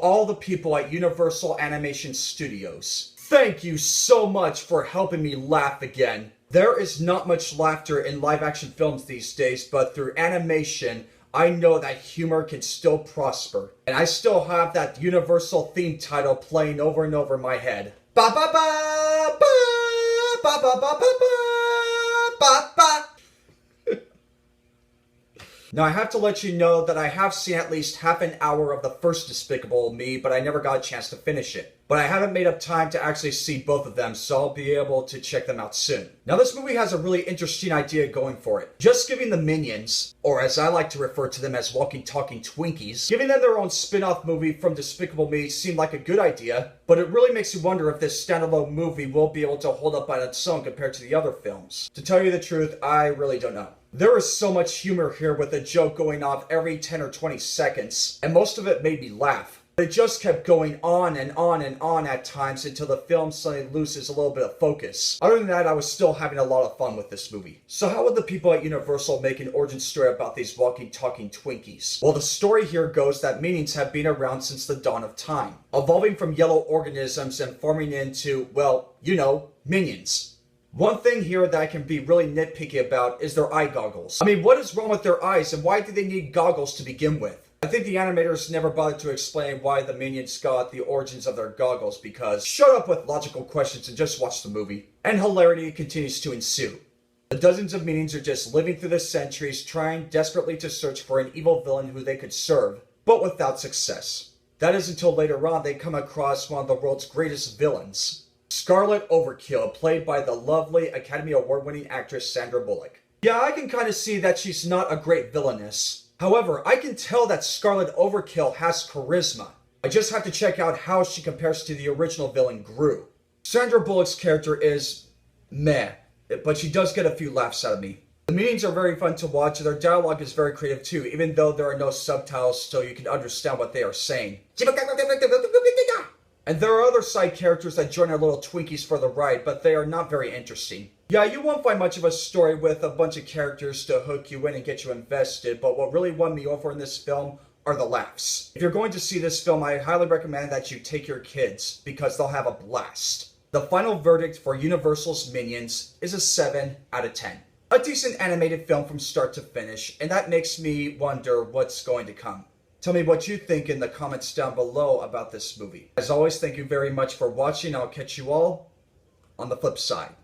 all the people at Universal Animation Studios, thank you so much for helping me laugh again. There is not much laughter in live-action films these days, but through animation, I know that humor can still prosper. And I still have that Universal theme title playing over and over in my head. Ba ba ba ba ba ba ba ba ba ba. Now I have to let you know that I have seen at least half an hour of the first Despicable Me, but I never got a chance to finish it. But I haven't made up time to actually see both of them, so I'll be able to check them out soon. Now this movie has a really interesting idea going for it. Just giving the Minions, or as I like to refer to them as walking talking Twinkies, giving them their own spin-off movie from Despicable Me seemed like a good idea, but it really makes you wonder if this standalone movie will be able to hold up on its own compared to the other films. To tell you the truth, I really don't know. There is so much humor here with a joke going off every 10 or 20 seconds, and most of it made me laugh. It just kept going on and on and on at times until the film suddenly loses a little bit of focus. Other than that, I was still having a lot of fun with this movie. So how would the people at Universal make an origin story about these walking talking Twinkies? Well, the story here goes that Minions have been around since the dawn of time, evolving from yellow organisms and forming into, well, you know, minions. One thing here that I can be really nitpicky about is their eye goggles. I mean, what is wrong with their eyes and why do they need goggles to begin with? I think the animators never bothered to explain why the Minions got the origins of their goggles because shut up with logical questions and just watch the movie. And hilarity continues to ensue. The dozens of Minions are just living through the centuries trying desperately to search for an evil villain who they could serve, but without success. That is until later on they come across one of the world's greatest villains. Scarlet Overkill, played by the lovely Academy Award-winning actress Sandra Bullock. Yeah, I can kind of see that she's not a great villainess. However, I can tell that Scarlet Overkill has charisma. I just have to check out how she compares to the original villain Gru. Sandra Bullock's character is meh, but she does get a few laughs out of me. The meetings are very fun to watch and their dialogue is very creative too, even though there are no subtitles so you can understand what they are saying. And there are other side characters that join our little Twinkies for the ride, but they are not very interesting. Yeah, you won't find much of a story with a bunch of characters to hook you in and get you invested, but what really won me over in this film are the laughs. If you're going to see this film, I highly recommend that you take your kids, because they'll have a blast. The final verdict for Universal's Minions is a 7 out of 10. A decent animated film from start to finish, and that makes me wonder what's going to come. Tell me what you think in the comments down below about this movie. As always, thank you very much for watching. I'll catch you all on the flip side.